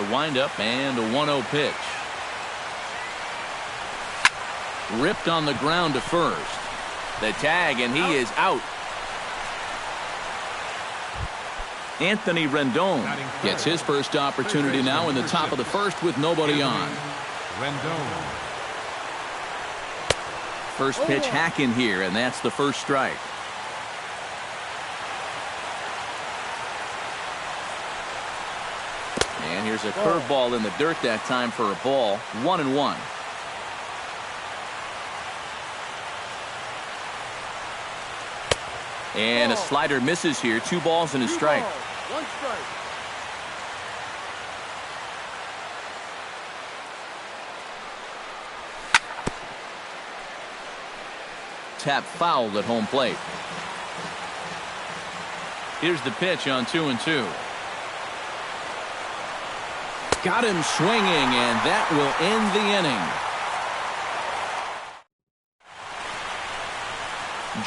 The windup and a 1-0 pitch. Ripped on the ground to first. The tag, and he is out. Anthony Rendon gets his first opportunity now in the top of the first with nobody on. First pitch hack in here, and that's the first strike. And here's a curveball in the dirt that time for a ball. 1-1. And a slider misses here. 2 balls and a strike. 1 strike. Tap fouled at home plate. Here's the pitch on 2-2. Got him swinging, and that will end the inning.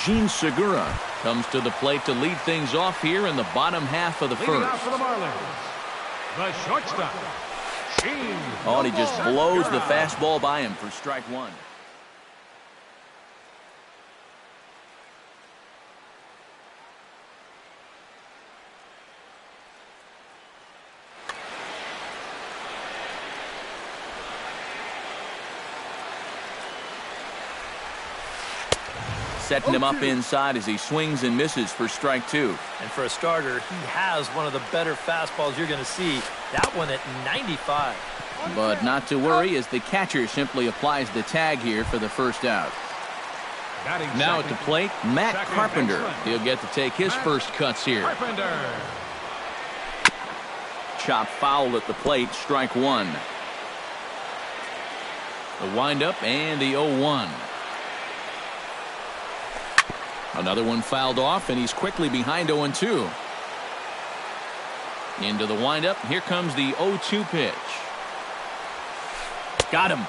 Gene Segura comes to the plate to lead things off here in the bottom half of the first. Leading off for the Marlins, the shortstop, Gene. Oh, and he just blows the fastball by him for strike 1. Setting him up inside as he swings and misses for strike 2. And for a starter, he has one of the better fastballs you're going to see. That one at 95. But not to worry, as the catcher simply applies the tag here for the first out. Now at the plate, Matt Carpenter. He'll get to take his first cuts here. Chop foul at the plate, strike 1. The windup and the 0-1. Another one fouled off, and he's quickly behind 0-2. Into the windup. Here comes the 0-2 pitch. Got him.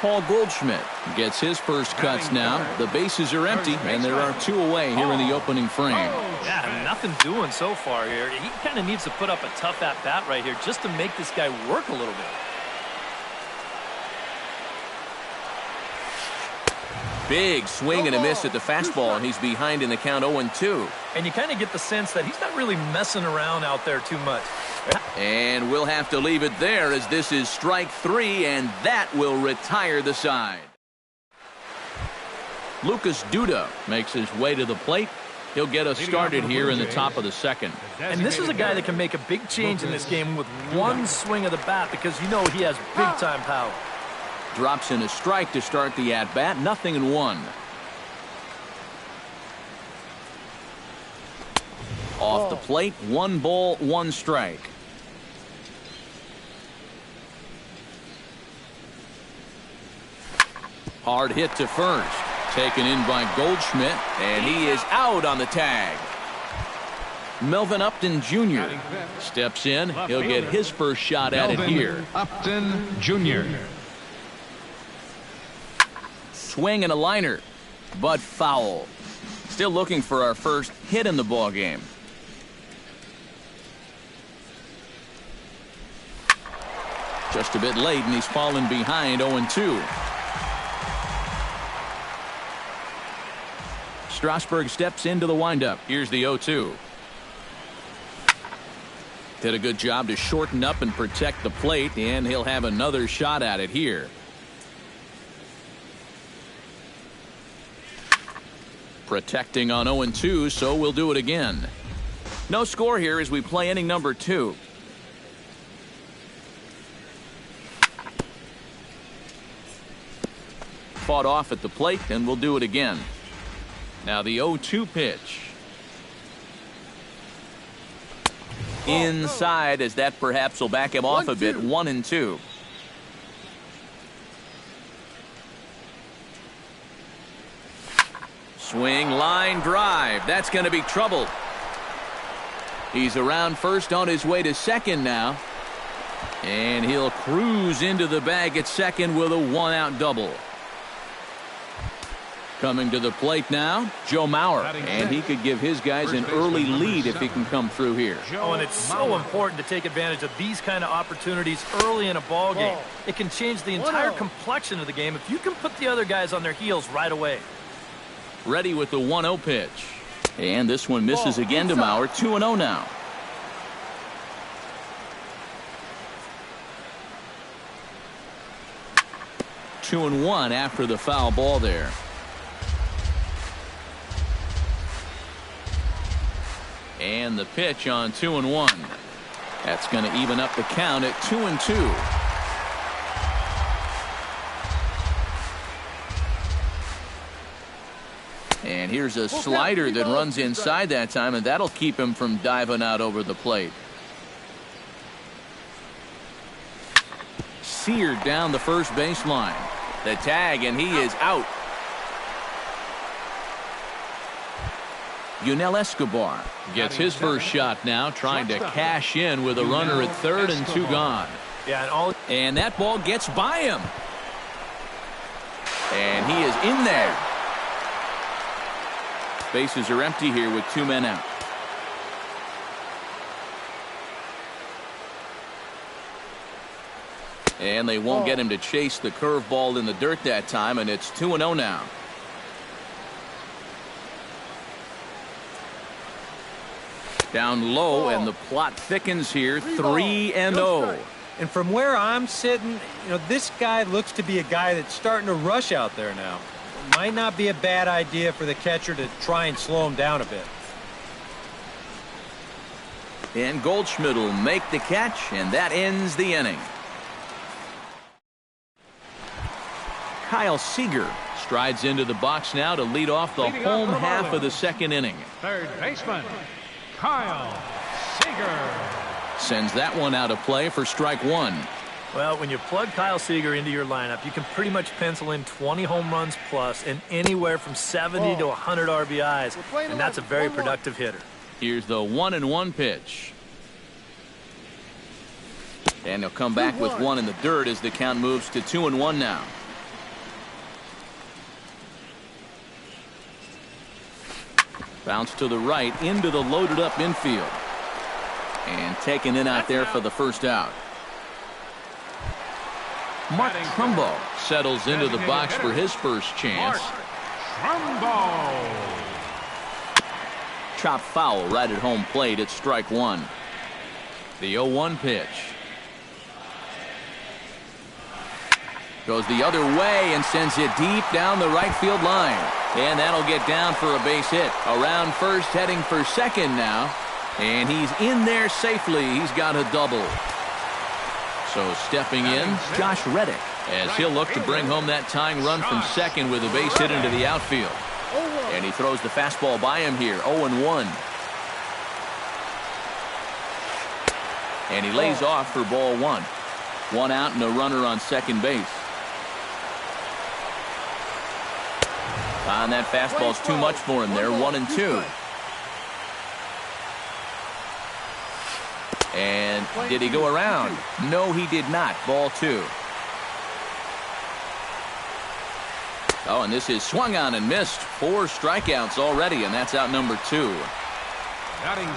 Paul Goldschmidt gets his first cuts now. The bases are empty, and there are 2 away here in the opening frame. Yeah, nothing doing so far here. He kind of needs to put up a tough at-bat right here just to make this guy work a little bit. Big swing and a miss at the fastball, and he's behind in the count 0-2. And you kind of get the sense that he's not really messing around out there too much. And we'll have to leave it there as this is strike 3, and that will retire the side. Lucas Duda makes his way to the plate. He'll get us started here in the top of the second. And this is a guy that can make a big change in this game with one swing of the bat because you know he has big-time power. Drops in a strike to start the at-bat. 0-1. Off the plate, 1 ball, 1 strike. Hard hit to first. Taken in by Goldschmidt, and he is out on the tag. Melvin Upton Jr. steps in. He'll get his first shot at it here. Upton Jr. Swing and a liner, but foul. Still looking for our first hit in the ball game. Just a bit late, and he's fallen behind 0-2. Strasburg steps into the windup. Here's the 0-2. Did a good job to shorten up and protect the plate, and he'll have another shot at it here. Protecting on 0-2, so we'll do it again. No score here as we play inning number 2. Fought off at the plate, and we'll do it again. Now the 0-2 pitch. Inside, as that perhaps will back him off a bit. 1-2. Swing, line drive. That's going to be trouble. He's around first, on his way to second now. And he'll cruise into the bag at second with a 1-out double. Coming to the plate now, Joe Mauer, and he could give his guys an early lead if he can come through here. Oh, and it's so important to take advantage of these kind of opportunities early in a ball game. It can change the entire complexion of the game if you can put the other guys on their heels right away. Ready with the 1-0 pitch. And this one misses again to Mauer, 2-0 now. Two and one after the foul ball there. And the pitch on 2-1. That's going to even up the count at 2-2. And here's a slider that runs inside that time, and that'll keep him from diving out over the plate. Seared down the first baseline. The tag, and he is out. Yunel Escobar gets his first shot now, trying to cash in with a runner at third and 2 gone. And that ball gets by him. And he is in there. Bases are empty here with 2 men out. And they won't get him to chase the curveball in the dirt that time, and it's 2-0 now. Down low, and the plot thickens here, 3-0. And from where I'm sitting, this guy looks to be a guy that's starting to rush out there now. It might not be a bad idea for the catcher to try and slow him down a bit. And Goldschmidt will make the catch, and that ends the inning. Kyle Seager strides into the box now to lead off the home half of the second inning. Third baseman, Kyle Seager. Sends that one out of play for strike one. Well, when you plug Kyle Seager into your lineup, you can pretty much pencil in 20 home runs plus and anywhere from 70 to 100 RBIs, and that's a very productive hitter. Here's the 1-1 pitch. And he'll come back with one in the dirt as the count moves to 2-1 now. Bounce to the right into the loaded up infield. And taken in out there for the first out. Mark Trumbo settles into the box for his first chance. Trumbo. Chop foul right at home plate at strike one. The 0-1 pitch. Goes the other way and sends it deep down the right field line. And that'll get down for a base hit. Around first, heading for second now. And he's in there safely. He's got a double. So stepping in, Josh Reddick, as he'll look to bring home that tying run from second with a base hit into the outfield. And he throws the fastball by him here, 0-1. And he lays off for ball one. One out and a runner on second base. And that fastball's too much for him there, 1-2. And did he go around? No, he did not. Ball two. Oh, and this is swung on and missed. 4 strikeouts already, and that's out number 2.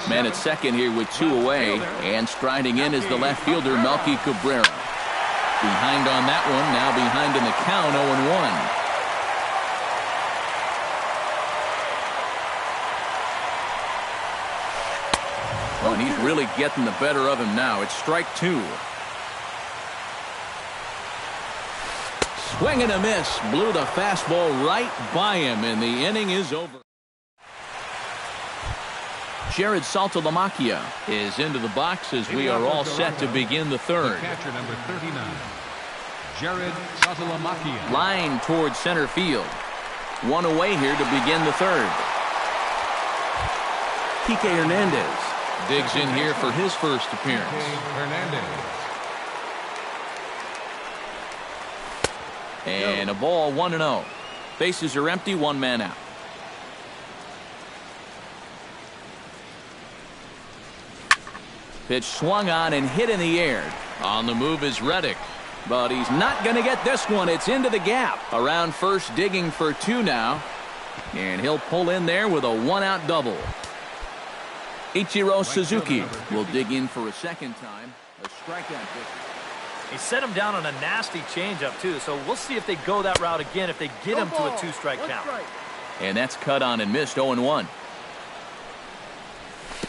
Man at second here with 2 away, and striding in is the left fielder, Melky Cabrera. Behind on that one, now behind in the count, 0-1. Oh, and he's really getting the better of him now. It's strike 2. Swing and a miss. Blew the fastball right by him, and the inning is over. Jared Saltalamacchia is into the box as we are all set to begin the third. Catcher number 39, Jared Saltalamacchia. Line towards center field. One away here to begin the third. Kike Hernandez digs in here for his first appearance. Hernandez. And a ball, 1-0. Bases are empty, 1 man out. Pitch swung on and hit in the air. On the move is Reddick. But he's not going to get this one. It's into the gap. Around first, digging for 2 now. And he'll pull in there with a one-out double. Ichiro Suzuki will dig in for a second time. A strikeout. He set him down on a nasty changeup, too, so we'll see if they go that route again if they get him to a two-strike count. And that's cut on and missed 0-1.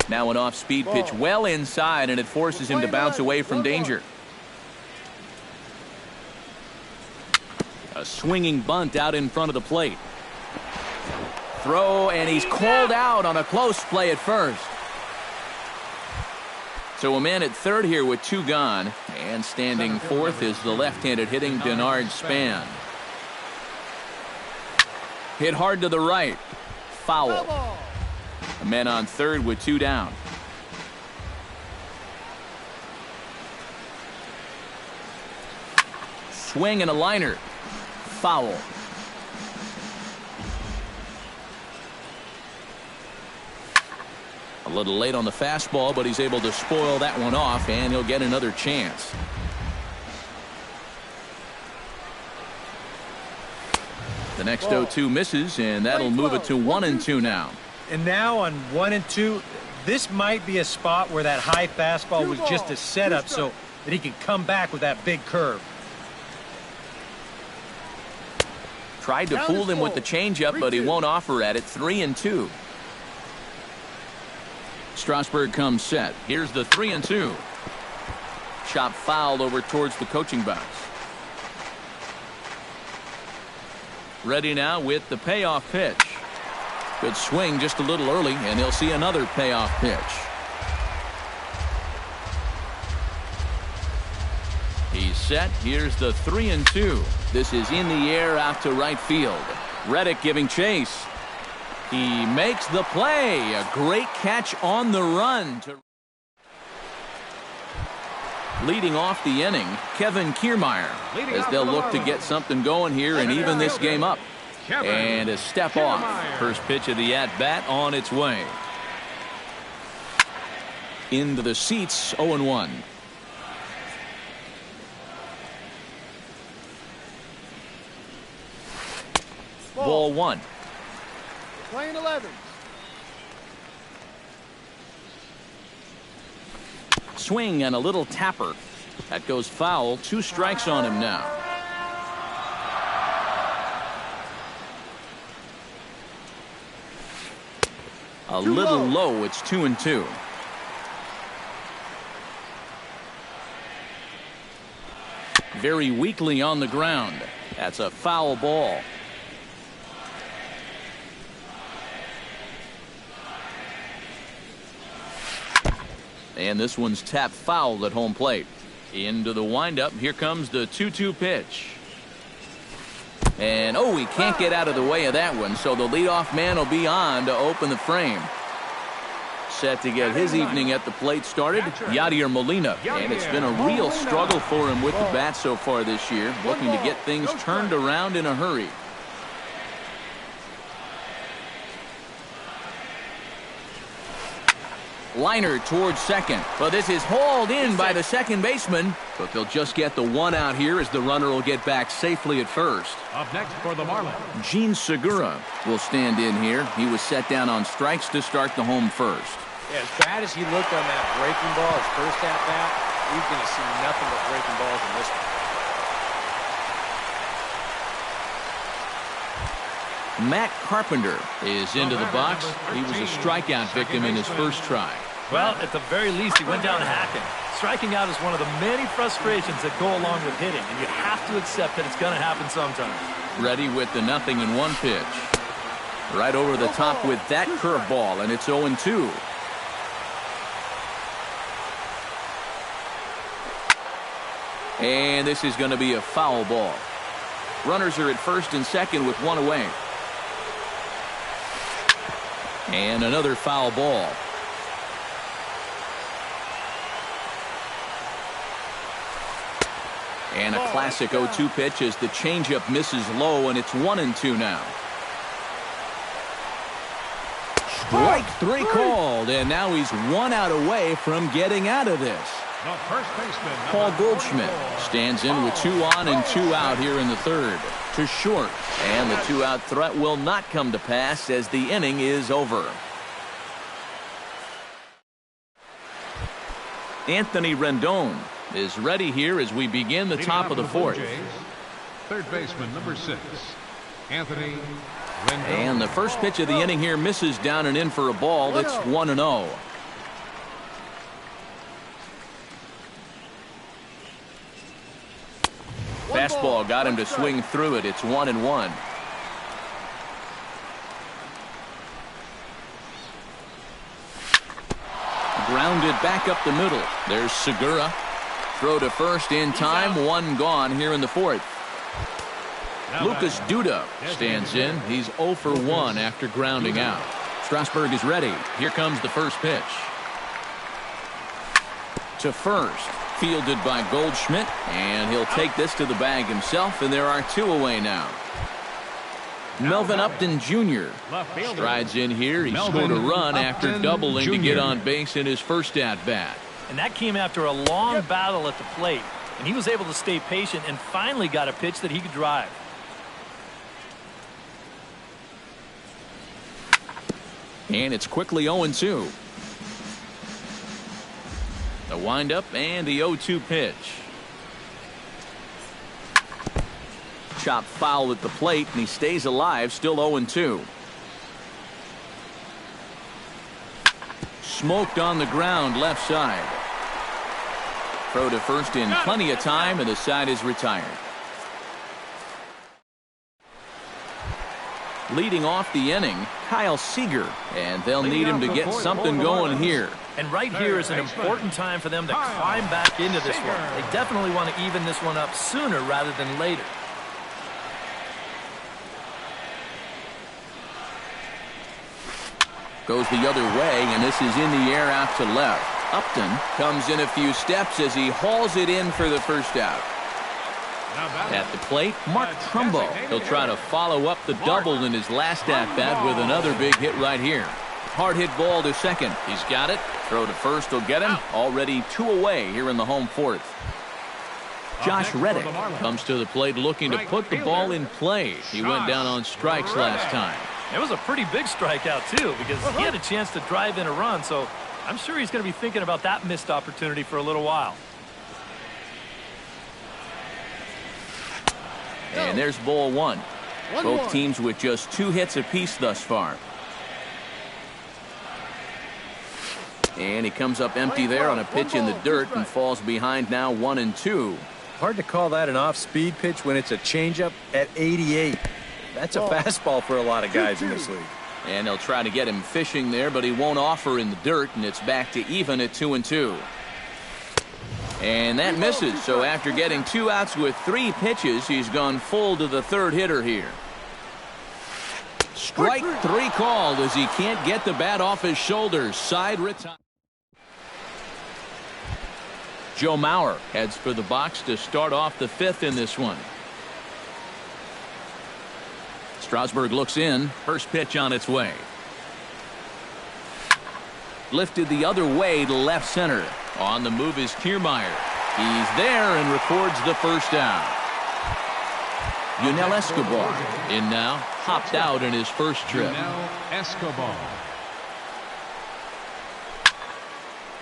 Now an off-speed pitch well inside, and it forces him to bounce away from danger. A swinging bunt out in front of the plate. Throw, and he's called out on a close play at first. So a man at third here with two gone, and standing fourth is the left-handed hitting Denard Span. Hit hard to the right. Foul. A man on third with two down. Swing and a liner. Foul. A little late on the fastball, but he's able to spoil that one off, and he'll get another chance. The next 0-2 misses, and that'll move it to 1-2 now. And now on 1-2, this might be a spot where that high fastball was just a setup so that he can come back with that big curve. Tried to fool him with the changeup, but he won't offer at it. 3-2. Strasburg comes set. Here's the 3-2. Chop fouled over towards the coaching box. Ready now with the payoff pitch. Good swing just a little early, and he'll see another payoff pitch. He's set. Here's the 3-2. This is in the air out to right field. Reddick giving chase. He makes the play. A great catch on the run. Leading off the inning, Kevin Kiermaier, as they'll look to get something going here and even this game up. And a step off. First pitch of the at-bat on its way. Into the seats, 0-1. Ball one. Playing 11. Swing and a little tapper. That goes foul. 2 strikes on him now. A little low. It's 2-2. Very weakly on the ground. That's a foul ball. And this one's tapped foul at home plate. Into the windup. Here comes the 2-2 pitch. And he can't get out of the way of that one, so the leadoff man will be on to open the frame. Set to get his evening at the plate started, Yadier Molina. And it's been a real struggle for him with the bat so far this year, looking to get things turned around in a hurry. Liner towards second, but this is hauled in by the second baseman. But they'll just get the one out here as the runner will get back safely at first. Up next for the Marlins, Gene Segura will stand in here. He was set down on strikes to start the home first. Yeah, as bad as he looked on that breaking ball, his first at-bat, he's going to see nothing but breaking balls in this one. Matt Carpenter is into the box. He was a strikeout victim in his first try. Well, at the very least, he went down hacking. Striking out is one of the many frustrations that go along with hitting, and you have to accept that it's going to happen sometime. Ready with the 0-1 pitch. Right over the top with that curveball, and it's 0-2. And this is going to be a foul ball. Runners are at first and second with one away. And another foul ball. And a classic 0-2 pitch as the changeup misses low, and it's 1-2 now. Strike 3 called, and now he's 1 out away from getting out of this. the first baseman, Paul Goldschmidt stands in with 2 on and 2 out here in the third. to short. And the two-out threat will not come to pass as the inning is over. Anthony Rendon is ready here as we begin the top of the fourth. Third baseman, number 6, Anthony Rendon. And the first pitch of the inning here misses down and in for a ball. It's 1-0. Fastball got him to swing through it. It's 1-1. Grounded back up the middle. There's Segura. Throw to first in time. One gone here in the fourth. Lucas Duda stands in. He's 0 for 1 after grounding out. Strasburg is ready. Here comes the first pitch. To first. Fielded by Goldschmidt. And he'll take this to the bag himself. And there are 2 away now. Melvin Upton Jr. strides in here. He scored a run after doubling to get on base in his first at-bat. And that came after a long battle at the plate. And he was able to stay patient and finally got a pitch that he could drive. And it's quickly 0-2. The windup and the 0-2 pitch. Chop foul at the plate, and he stays alive, still 0-2. Smoked on the ground, left side. Throw to first in plenty of time, and the side is retired. Leading off the inning, Kyle Seager, and they'll need him to get something going here. And right here is an important time for them to climb back into this one. They definitely want to even this one up sooner rather than later. Goes the other way, and this is in the air out to left. Upton comes in a few steps as he hauls it in for the first out. At the plate, Mark Trumbo. He'll try to follow up the double in his last at-bat with another big hit right here. Hard hit ball to second. He's got it. Throw to first will get him. Already 2 away here in the home fourth. Josh Reddick comes to the plate looking to put the ball in play. He went down on strikes last time. It was a pretty big strikeout, too, because he had a chance to drive in a run, so I'm sure he's going to be thinking about that missed opportunity for a little while. And there's ball 1. Both teams with just 2 hits apiece thus far. And he comes up empty there on a pitch in the dirt and falls behind now 1-2. Hard to call that an off-speed pitch when it's a changeup at 88. That's a fastball for a lot of guys in this league. And they'll try to get him fishing there, but he won't offer in the dirt, and it's back to even at 2-2. And that misses, so after getting 2 outs with 3 pitches, he's gone full to the third hitter here. Strike 3 called as he can't get the bat off his shoulders. Side retire. Joe Mauer heads for the box to start off the 5th in this one. Strasburg looks in. First pitch on its way. Lifted the other way to left center. On the move is Kiermaier. He's there and records the first down. Yunel Escobar in now. Hopped out in his first trip. Yunel Escobar.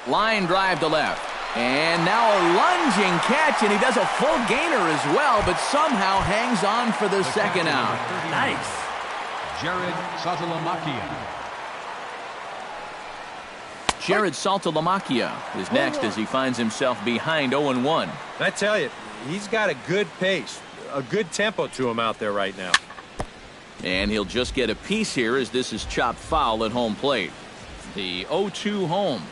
Line drive to left. And now a lunging catch, and he does a full gainer as well, but somehow hangs on for the second out. Nice. Jared Saltalamacchia. Jared Saltalamacchia is next as he finds himself behind 0-1. I tell you, he's got a good pace, a good tempo to him out there right now. And he'll just get a piece here as this is chopped foul at home plate. The 0-2 home.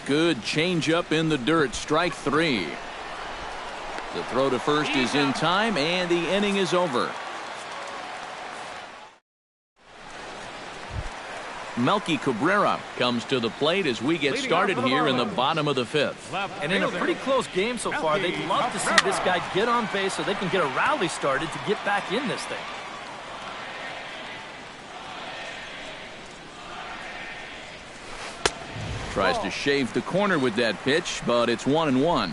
Good changeup in the dirt. Strike 3. The throw to first is in time, and the inning is over. Melky Cabrera comes to the plate as we get started here in the bottom of the 5th. And in a pretty close game so far, they'd love to see this guy get on base so they can get a rally started to get back in this thing. Tries to shave the corner with that pitch, but it's 1-1.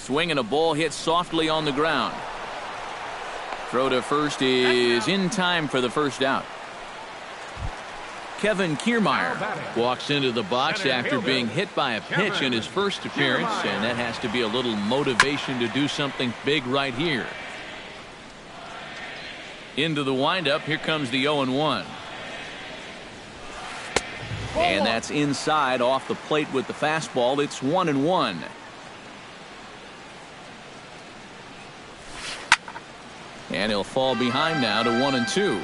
Swing and a ball hit softly on the ground. Throw to first is in time for the first out. Kevin Kiermaier walks into the box after being hit by a pitch in his first appearance, and that has to be a little motivation to do something big right here. Into the windup, here comes the 0-1. And that's inside off the plate with the fastball. It's 1-1. And he'll fall behind now to 1-2.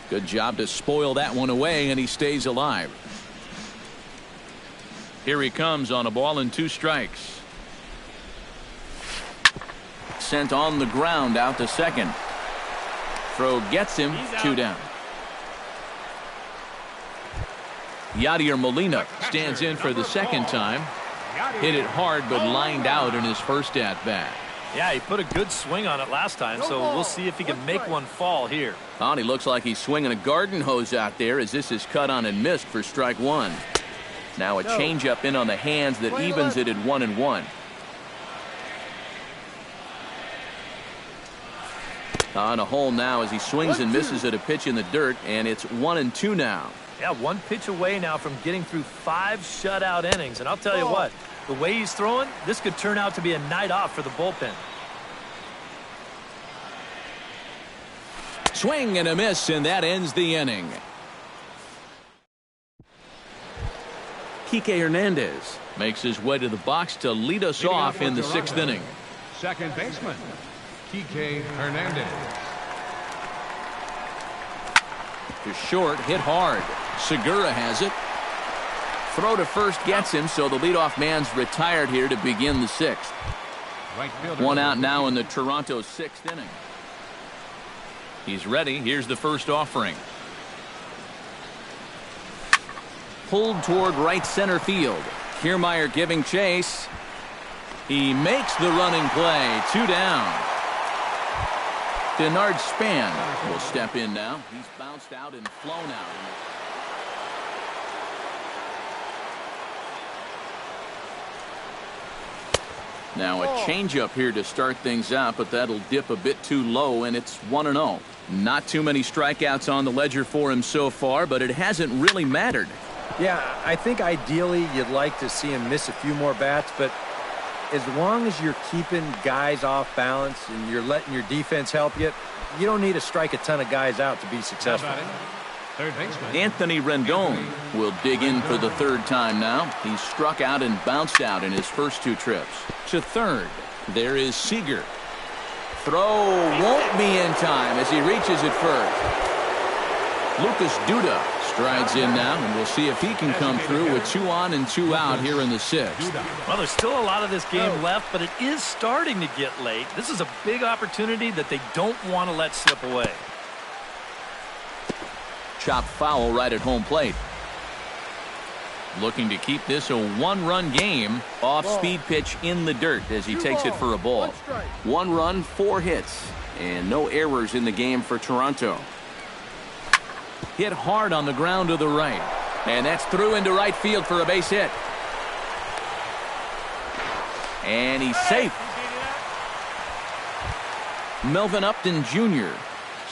Good job to spoil that one away, and he stays alive. Here he comes on a ball and 2 strikes. Sent on the ground out to second. Throw gets him, 2 down. Yadier Molina stands in for the second time. Hit it hard, but lined out in his first at-bat. Yeah, he put a good swing on it last time, so we'll see if he can make one fall here. He looks like he's swinging a garden hose out there as this is cut on and missed for strike 1. Now a changeup in on the hands that evens it at 1-1. On a hole now as he swings and misses at a pitch in the dirt, and it's 1-2 now. Yeah, 1 pitch away now from getting through 5 shutout innings, and I'll tell you what, the way he's throwing, this could turn out to be a night off for the bullpen. Swing and a miss, and that ends the inning. Kike Hernandez makes his way to the box to lead us off in the 6th inning. Second baseman, Kike Hernandez. To short, hit hard. Segura has it. Throw to first gets him, so the leadoff man's retired here to begin the 6th. Right fielder. 1 out now in the Toronto 6th inning. He's ready. Here's the first offering. Pulled toward right center field. Kiermaier giving chase. He makes the running play. 2 down. Denard Span will step in now. He's bounced out and flown out. Now a changeup here to start things out, but that'll dip a bit too low, and it's 1-0. Not too many strikeouts on the ledger for him so far, but it hasn't really mattered. Yeah, I think ideally you'd like to see him miss a few more bats, but as long as you're keeping guys off balance and you're letting your defense help you, you don't need to strike a ton of guys out to be successful. Third baseman, Anthony Rendon will dig in for the 3rd time now. He's struck out and bounced out in his first 2 trips. To third, there is Seager. Throw won't be in time as he reaches it first. Lucas Duda strides in now, and we'll see if he can come through with 2 on and 2 out here in the 6th. Well, there's still a lot of this game left, but it is starting to get late. This is a big opportunity that they don't want to let slip away. Chopped foul right at home plate. Looking to keep this a 1-run game. Off-speed pitch in the dirt as he takes it for a ball. 1 run, 4 hits, and no errors in the game for Toronto. Hit hard on the ground to the right, and that's through into right field for a base hit. And he's safe. Melvin Upton Jr.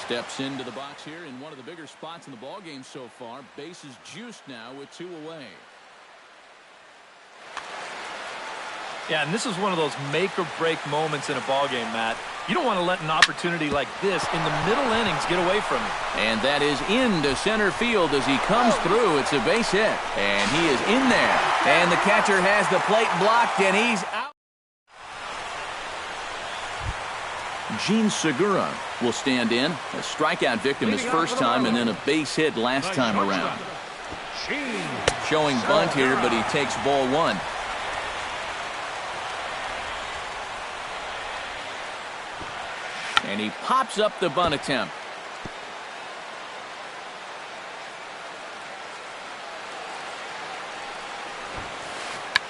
steps into the box here in one of the bigger spots in the ballgame so far. Bases juiced now with 2 away. Yeah, and this is one of those make-or-break moments in a ballgame, Matt. You don't want to let an opportunity like this in the middle innings get away from you. And that is into center field as he comes through. It's a base hit, and he is in there. And the catcher has the plate blocked, and he's out. Gene Segura will stand in. A strikeout victim his first time, and then a base hit last time around. Showing bunt here, but he takes ball 1. And he pops up the bunt attempt.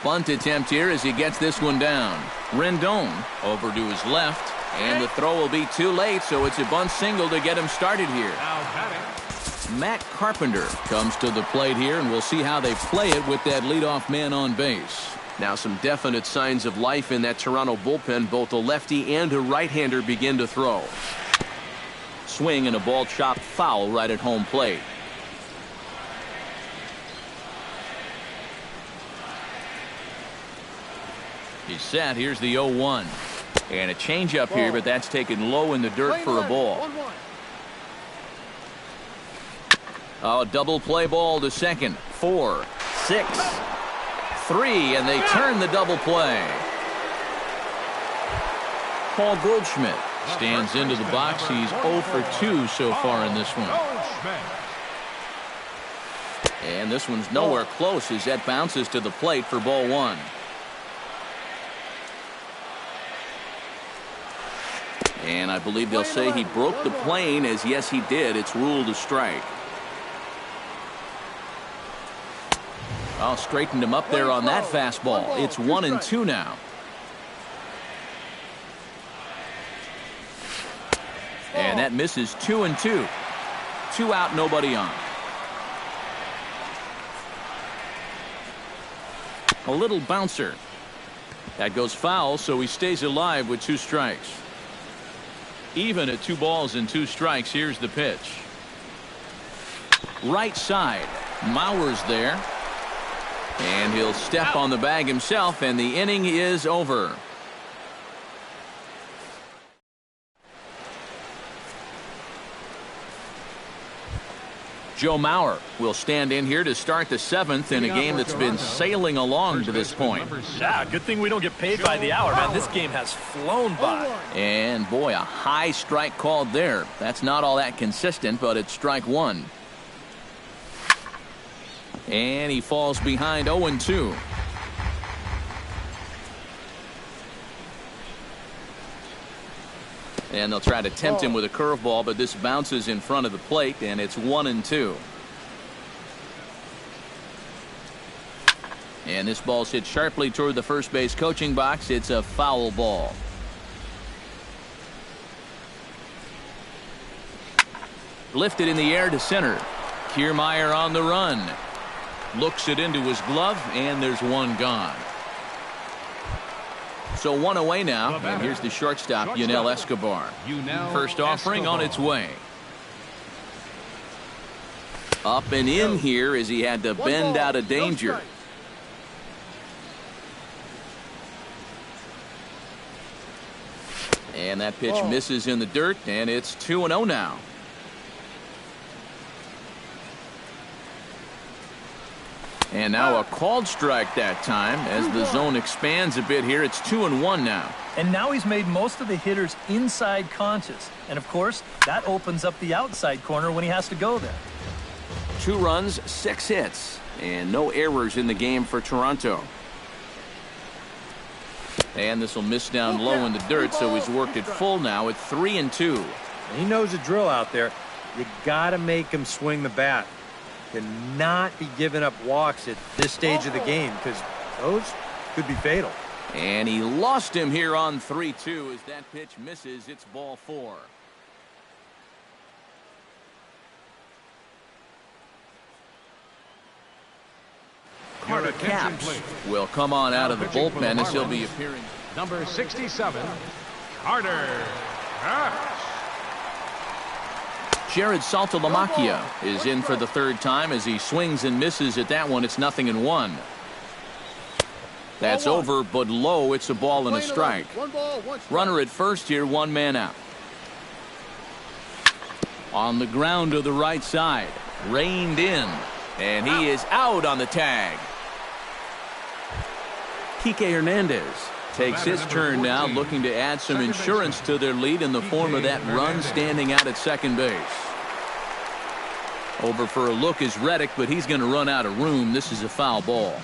Bunt attempt here as he gets this one down. Rendon over to his left, and the throw will be too late, so it's a bunt single to get him started here. Matt Carpenter comes to the plate here, and we'll see how they play it with that leadoff man on base. Now some definite signs of life in that Toronto bullpen. Both a lefty and a right-hander begin to throw. Swing and a ball chopped foul right at home plate. He's set. Here's the 0-1. And a changeup here, but that's taken low in the dirt for a ball. Oh, double play ball to second. 4, 6, 3, and they turn the double play. Paul Goldschmidt stands into the box. He's 0 for 2 so far in this one. And this one's nowhere close as that bounces to the plate for ball 1. And I believe they'll say he broke the plane, as yes he did. It's ruled a strike. Oh, straightened him up there on that fastball. It's 1-2 now. And that misses 2-2. 2 out, nobody on. A little bouncer. That goes foul, so he stays alive with 2 strikes. Even at 2 balls and 2 strikes. Here's the pitch. Right side. Mauer's there. And he'll step on the bag himself, and the inning is over. Joe Mauer will stand in here to start the 7th in a game that's been sailing along to this point. Yeah, good thing we don't get paid by the hour, man. This game has flown by. And boy, a high strike called there. That's not all that consistent, but it's strike 1. And he falls behind 0-2. And they'll try to tempt him with a curveball, but this bounces in front of the plate, and it's 1-2. And this ball's hit sharply toward the first base coaching box. It's a foul ball. Lifted in the air to center. Kiermaier on the run. Looks it into his glove, and there's 1 gone. So 1 away now, and here's the shortstop, Yunel Escobar. First offering on its way. Up and in here as he had to bend out of danger. And that pitch misses in the dirt, and it's 2-0 now. And now a called strike that time as the zone expands a bit here. It's 2-1 now. And now he's made most of the hitters inside conscious. And, of course, that opens up the outside corner when he has to go there. 2 runs, 6 hits, and no errors in the game for Toronto. And this will miss down low in the dirt, so he's worked it full now at 3-2. He knows the drill out there. You got to make him swing the bat. Cannot be giving up walks at this stage of the game, because those could be fatal. And he lost him here on 3-2 as that pitch misses. It's ball 4. Carter Capps will come on out of the bullpen as he'll be appearing. Number 67, Carter Capps. Jared Saltalamacchia is in for the 3rd time as he swings and misses at that one. It's 0-1. That's over, but low. It's a ball and a strike. Runner at first here, 1 man out. On the ground to the right side. Reined in. And he is out on the tag. Kike Hernandez takes his turn now, looking to add some insurance to their lead in the form of that run standing out at second base. Over for a look is Reddick, but he's going to run out of room. This is a foul ball.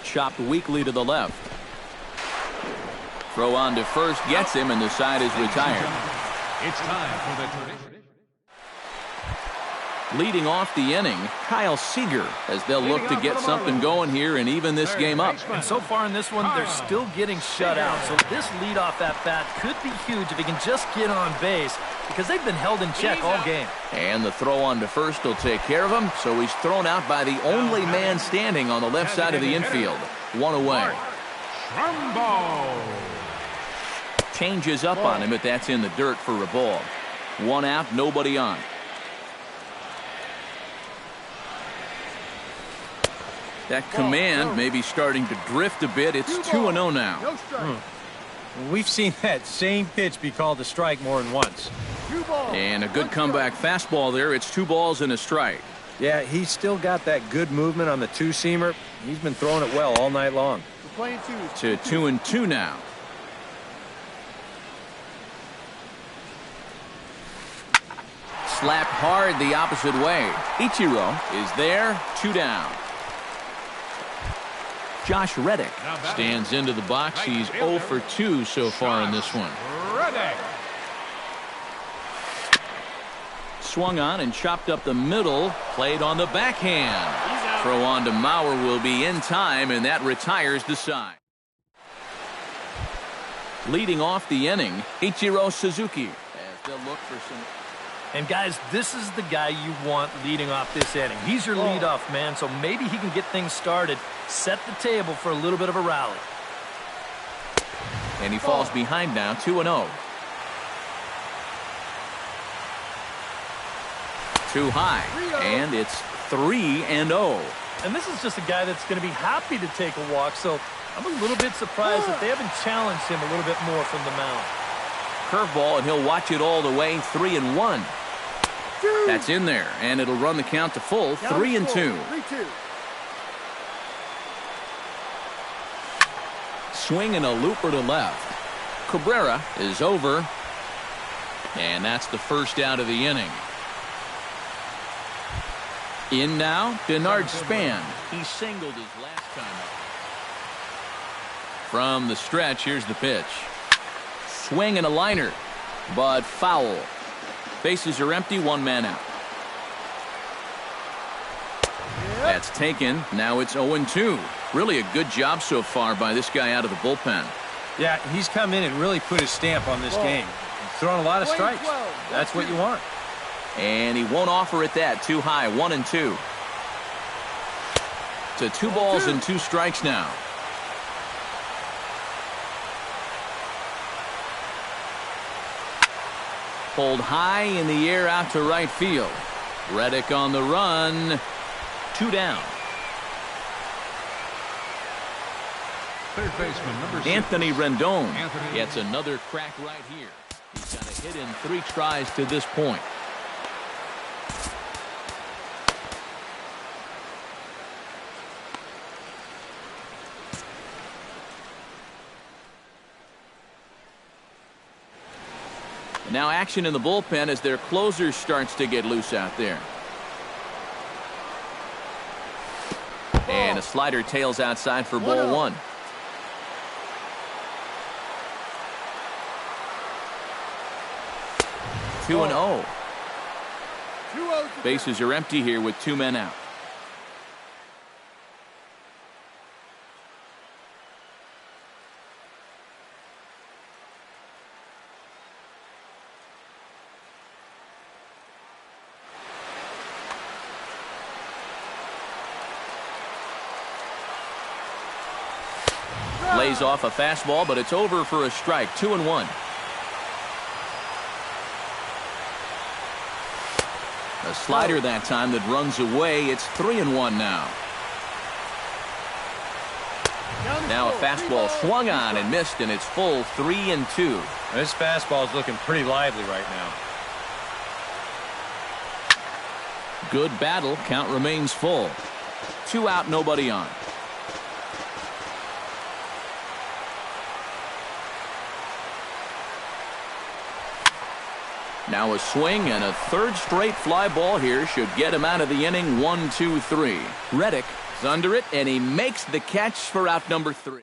Chopped weakly to the left. Throw on to first, gets him, and the side is retired. It's time for the tradition. Leading off the inning, Kyle Seager, as they'll look to get something going here and even this game up. And so far in this one, they're still getting shut out. So this leadoff at bat could be huge if he can just get on base, because they've been held in check all game. And the throw on to first will take care of him, so he's thrown out by the only man standing on the left side of the infield. One away. Changes up on him, but that's in the dirt for a ball. One out, nobody on. That command may be starting to drift a bit. It's 2-0 now. We've seen that same pitch be called a strike more than once. And a good comeback fastball there. It's 2 balls and a strike. Yeah, he's still got that good movement on the two-seamer. He's been throwing it well all night long. To 2-2 now. Slapped hard the opposite way. Ichiro is there, 2 down. Josh Reddick stands into the box. He's 0 for 2 so far in this one. Swung on and chopped up the middle. Played on the backhand. Throw on to Mauer will be in time, and that retires the side. Leading off the inning, Ichiro Suzuki. As they'll look for some. And, guys, this is the guy you want leading off this inning. He's your leadoff man, so maybe he can get things started, set the table for a little bit of a rally. And he falls behind now, 2-0. Too high, and it's 3-0. And this is just a guy that's going to be happy to take a walk, so I'm a little bit surprised that they haven't challenged him a little bit more from the mound. Curveball, and he'll watch it all the way, 3-1. That's in there, and it'll run the count to full, 3-2. Swing and a looper to left. Cabrera is over, and that's the first out of the inning. In now, Denard Span. He singled his last time up. From the stretch, here's the pitch. Swing and a liner, but foul. Bases are empty, 1 man out. That's taken. Now it's 0-2. Really a good job so far by this guy out of the bullpen. Yeah, he's come in and really put his stamp on this game. He's throwing a lot of strikes. That's what you want. And he won't offer it that. Too high, 1-2. To 2 balls and 2 strikes now. Pulled high in the air out to right field. Reddick on the run. 2 down. Third baseman, number 6. Anthony Rendon gets another crack right here. He's got a hit in 3 tries to this point. Now action in the bullpen as their closer starts to get loose out there. And a slider tails outside for ball 1. Two and 0. Bases are empty here with 2 men out. Lays off a fastball, but it's over for a strike. 2-1. A slider that time that runs away. It's 3-1 now. Now a fastball swung on and missed, and it's full, 3-2. This fastball is looking pretty lively right now. Good battle. Count remains full. 2 out, nobody on. Now a swing and a 3rd straight fly ball here should get him out of the inning. 1-2-3. Reddick is under it, and he makes the catch for out number 3.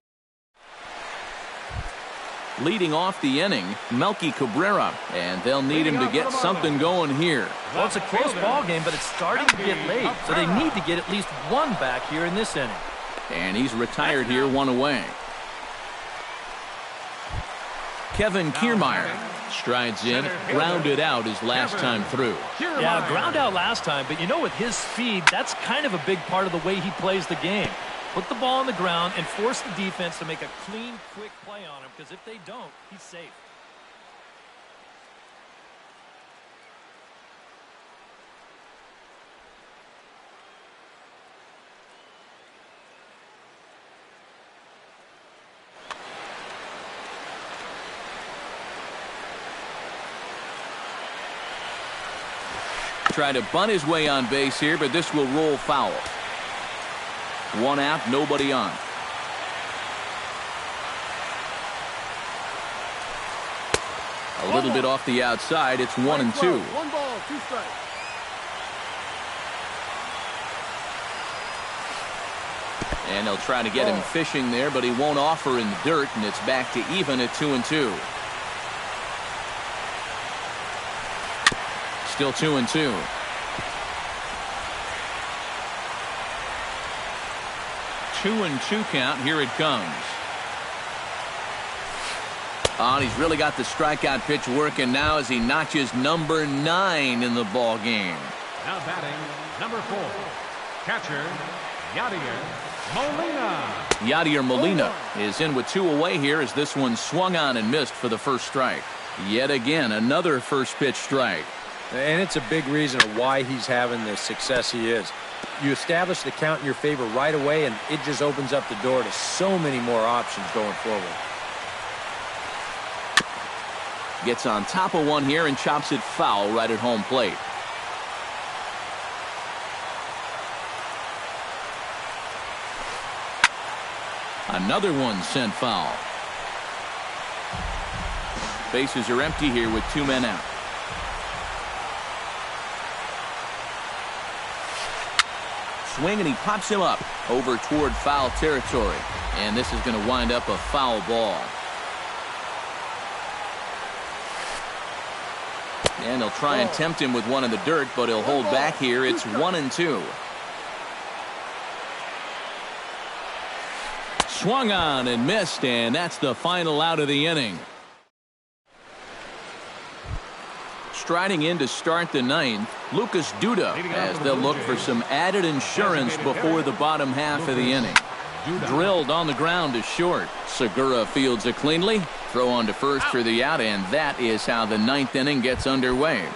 Leading off the inning, Melky Cabrera, and they'll need him to get something going here. Well, it's a close ball game, but it's starting to get late, so they need to get at least one back here in this inning. And he's retired here, one away. Kevin Kiermaier strides in, grounded out his last time through. Yeah, ground out last time, but you know, with his speed, that's kind of a big part of the way he plays the game. Put the ball on the ground and force the defense to make a clean, quick play on him, because if they don't, he's safe. Try to bunt his way on base here, but this will roll foul. One out, nobody on. A little bit off the outside. It's 1-2. 1 ball, 2 strikes. And they'll try to get him fishing there, but he won't offer in the dirt, and it's back to even at 2-2. Still 2-2. 2-2 count. Here it comes. Oh, and he's really got the strikeout pitch working now as he notches number 9 in the ball game. Now batting, number 4, catcher, Yadier Molina. Yadier Molina is in with 2 away here as this one swung on and missed for the first strike. Yet again, another first pitch strike. And it's a big reason of why he's having the success he is. You establish the count in your favor right away, and it just opens up the door to so many more options going forward. Gets on top of one here and chops it foul right at home plate. Another one sent foul. Bases are empty here with 2 men out. Swing, and he pops him up over toward foul territory. And this is going to wind up a foul ball. And they'll try and tempt him with one in the dirt, but he'll hold back here. It's 1-2. Swung on and missed, and that's the final out of the inning. Striding in to start the 9th, Lucas Duda, as they'll look for some added insurance before the bottom half of the inning. Drilled on the ground to short. Segura fields it cleanly. Throw on to first for the out, and that is how the 9th inning gets underway.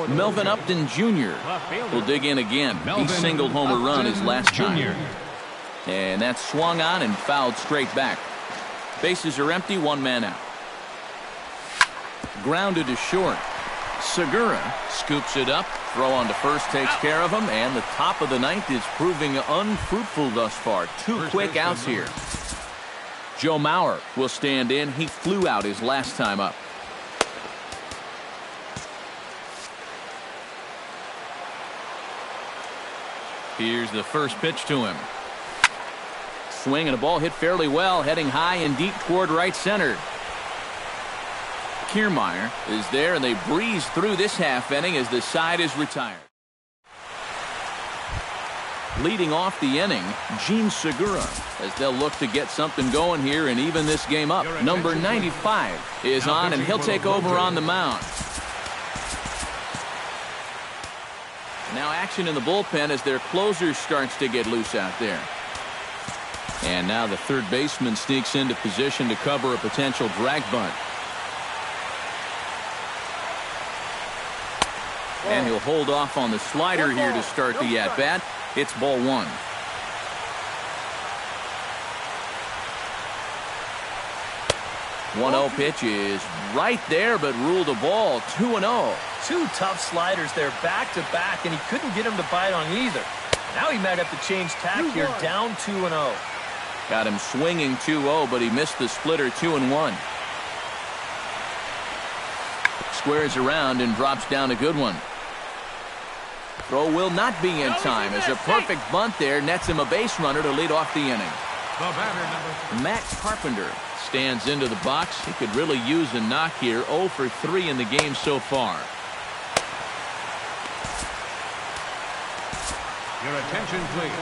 Melvin Upton Jr. will dig in again. He singled home a run his last time. And that's swung on and fouled straight back. Bases are empty, 1 man out. Grounded to short. Segura scoops it up. Throw on to first takes care of him, and the top of the 9th is proving unfruitful thus far. 2 quick outs here. Joe Mauer will stand in. He flew out his last time up. Here's the first pitch to him. Swing, and a ball hit fairly well, heading high and deep toward right center. Kiermaier is there, and they breeze through this half inning as the side is retired. Leading off the inning, Gene Segura, as they'll look to get something going here and even this game up. Number 95 is on, and he'll take over on the mound. Now action in the bullpen as their closer starts to get loose out there. And now the third baseman sneaks into position to cover a potential drag bunt. And he'll hold off on the slider here to start the at-bat. It's ball 1. .1-0 pitch is right there, but ruled a ball. 2-0. 2 tough sliders there back-to-back, and he couldn't get him to bite on either. Now he might have to change tack here, down 2-0. Got him swinging 2-0, but he missed the splitter 2-1. Squares around and drops down a good one. Throw will not be in time as a perfect bunt there nets him a base runner to lead off the inning. The batter, number Matt Carpenter stands into the box. He could really use a knock here. 0 for 3 in the game so far. Your attention, please.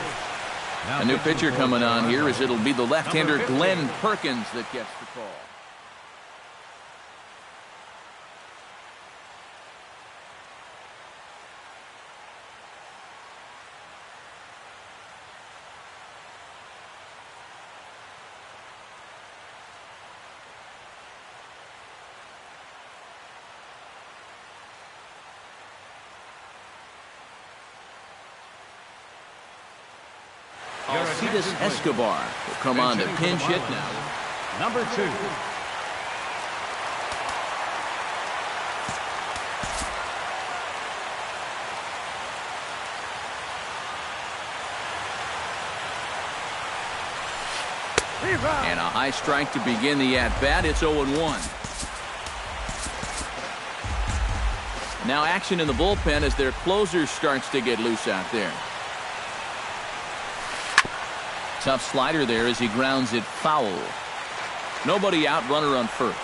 Now A new pitcher coming on here as it'll be the left-hander Number 15. Glenn Perkins that gets the call. Alcides Escobar will come on to pinch hit now. Number 2. And a high strike to begin the at-bat. It's 0-1. Now action in the bullpen as their closer starts to get loose out there. Tough slider there as he grounds it foul. Nobody out, runner on first.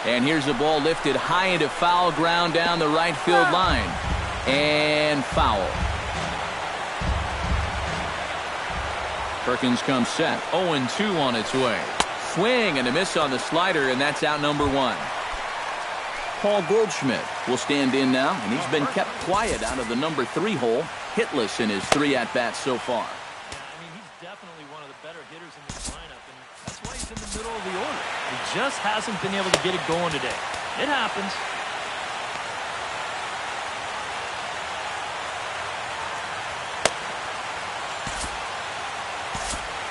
And here's the ball lifted high into foul ground down the right field line. And foul. Perkins comes set. 0-2 on its way. Swing and a miss on the slider, and that's out number 1. Paul Goldschmidt will stand in now, and he's been kept quiet out of the number 3 hole. Hitless in his 3 at-bats so far. Yeah, I mean, he's definitely one of the better hitters in this lineup, and that's why he's in the middle of the order. He just hasn't been able to get it going today. It happens.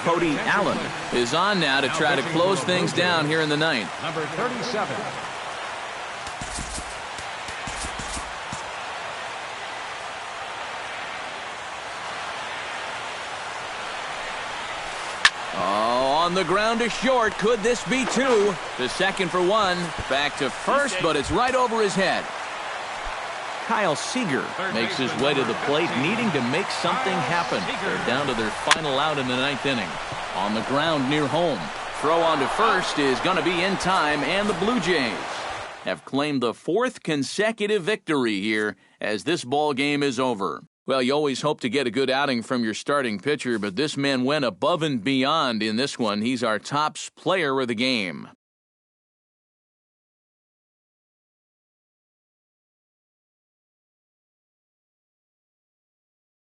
Cody Allen is on now to try to close things down here in the 9th. Number 37. On the ground to short. Could this be 2? To second for 1. Back to first, but it's right over his head. Kyle Seager makes his way to the plate, needing to make something happen. They're down to their final out in the 9th inning. On the ground near home. Throw on to first is going to be in time, and the Blue Jays have claimed the 4th consecutive victory here as this ball game is over. Well, you always hope to get a good outing from your starting pitcher, but this man went above and beyond in this one. He's our top player of the game.